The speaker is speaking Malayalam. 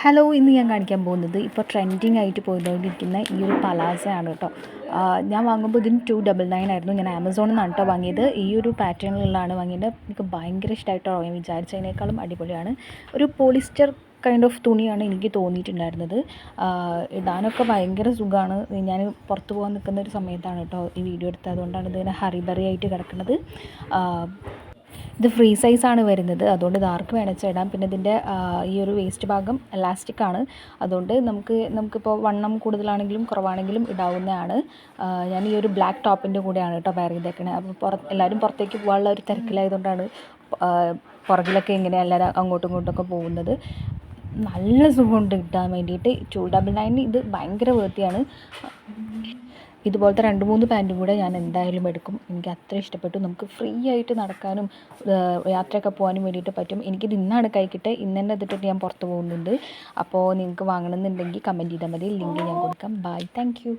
ഹലോ, ഇന്ന് ഞാൻ കാണിക്കാൻ പോകുന്നത് ഇപ്പോൾ ട്രെൻഡിങ് ആയിട്ട് പോയിക്കൊണ്ടിരിക്കുന്ന ഈ ഒരു പലാസയാണ് കേട്ടോ. ഞാൻ വാങ്ങുമ്പോൾ ഇതിന് 299 ആയിരുന്നു. ഞാൻ ആമസോണിൽ നിന്നാണ് കേട്ടോ വാങ്ങിയത്. ഈ ഒരു പാറ്റേണിലുള്ളതാണ് വാങ്ങിയത്. എനിക്ക് ഭയങ്കര ഇഷ്ടമായിട്ടോ. ഞാൻ വിചാരിച്ചതിനേക്കാളും അടിപൊളിയാണ്. ഒരു പോളിസ്റ്റർ കൈൻഡ് ഓഫ് തുണിയാണ് എനിക്ക് തോന്നിയിട്ടുണ്ടായിരുന്നത്. ഇടാനൊക്കെ ഭയങ്കര സുഖമാണ്. ഞാൻ പുറത്ത് പോകാൻ നിൽക്കുന്ന ഒരു സമയത്താണ് കേട്ടോ ഈ വീഡിയോ എടുത്തത്. അതുകൊണ്ടാണ് ഇതിങ്ങനെ ഹറിബറി ആയിട്ട് കിടക്കുന്നത്. ഇത് ഫ്രീ സൈസാണ് വരുന്നത്, അതുകൊണ്ട് ഇത് ആർക്ക് വേണമെച്ചാൽ ഇടാം. പിന്നെ ഇതിൻ്റെ ഈ ഒരു വേസ്റ്റ് ഭാഗം എലാസ്റ്റിക്കാണ്, അതുകൊണ്ട് നമുക്കിപ്പോൾ വണ്ണം കൂടുതലാണെങ്കിലും കുറവാണെങ്കിലും ഇടാവുന്നതാണ്. ഞാൻ ഈ ഒരു ബ്ലാക്ക് ടോപ്പിൻ്റെ കൂടെയാണ് കേട്ടോ വെയർ ചെയ്തേക്കണത്. അപ്പോൾ എല്ലാവരും പുറത്തേക്ക് പോകാനുള്ള ഒരു തിരക്കിലായതുകൊണ്ടാണ് പുറകിലൊക്കെ ഇങ്ങനെ എല്ലാവരും അങ്ങോട്ടും ഇങ്ങോട്ടൊക്കെ പോകുന്നത്. നല്ല സുഖമുണ്ട് ഇടാൻ വേണ്ടിയിട്ട്. 299 ഇത് ഭയങ്കര വേർത്തിയാണ്. ഇതുപോലത്തെ 2-3 പാൻറ്റും കൂടെ ഞാൻ എന്തായാലും എടുക്കും. എനിക്ക് അത്ര ഇഷ്ടപ്പെട്ടു. നമുക്ക് ഫ്രീ ആയിട്ട് നടക്കാനും യാത്രയൊക്കെ പോകാനും വേണ്ടിയിട്ട് പറ്റും. എനിക്കിത് ഇന്നാണ് കൈ കിട്ടുക. ഇന്ന് തന്നെ ഇതിട്ടിട്ട് ഞാൻ പുറത്ത് പോകുന്നുണ്ട്. അപ്പോൾ നിങ്ങൾക്ക് വാങ്ങണമെന്നുണ്ടെങ്കിൽ കമൻറ്റ് ചെയ്താൽ മതി. ലിങ്ക് ഞാൻ കൊടുക്കാം. Bye, thank U.